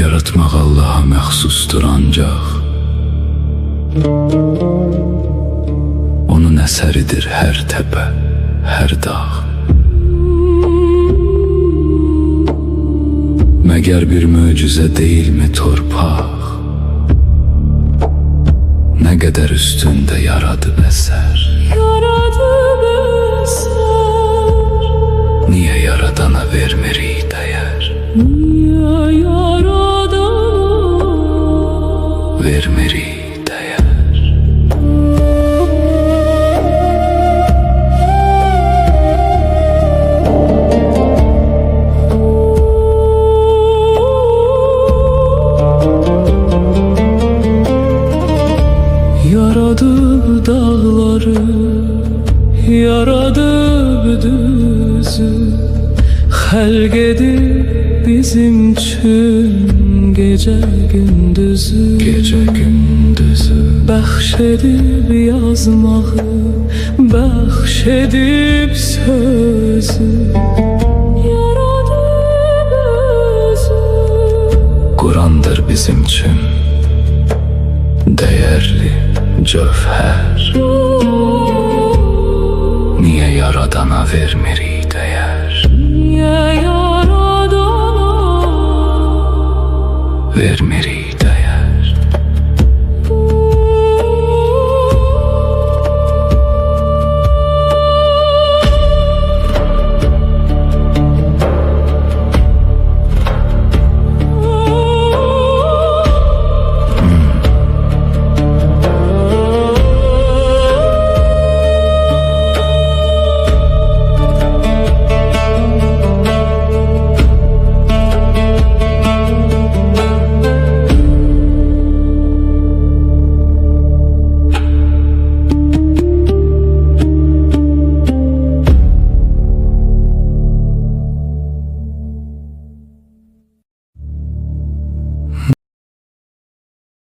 Yaratmaq Allaha məxsusdur ancaq. Onun əsəridir hər təpə, hər dağ. Məgər bir möcüzə deyilmi torpaq? Nə qədər üstündə yaradıb əsər. Niyə yaradana vermirik dəyər? Vermirik dəyər. Yaradıb dağları, yaradıb düzü, xəlq edib bizim üçün gecə gündüzü. Gecə gündüzü bəxş edib yazmağı, bəxş edib sözü. Yaradıb özü. Qurandır bizim üçün dəyərli cövhər. Niyə yaradana vermirik dəyər? Niyə yaradana vermirik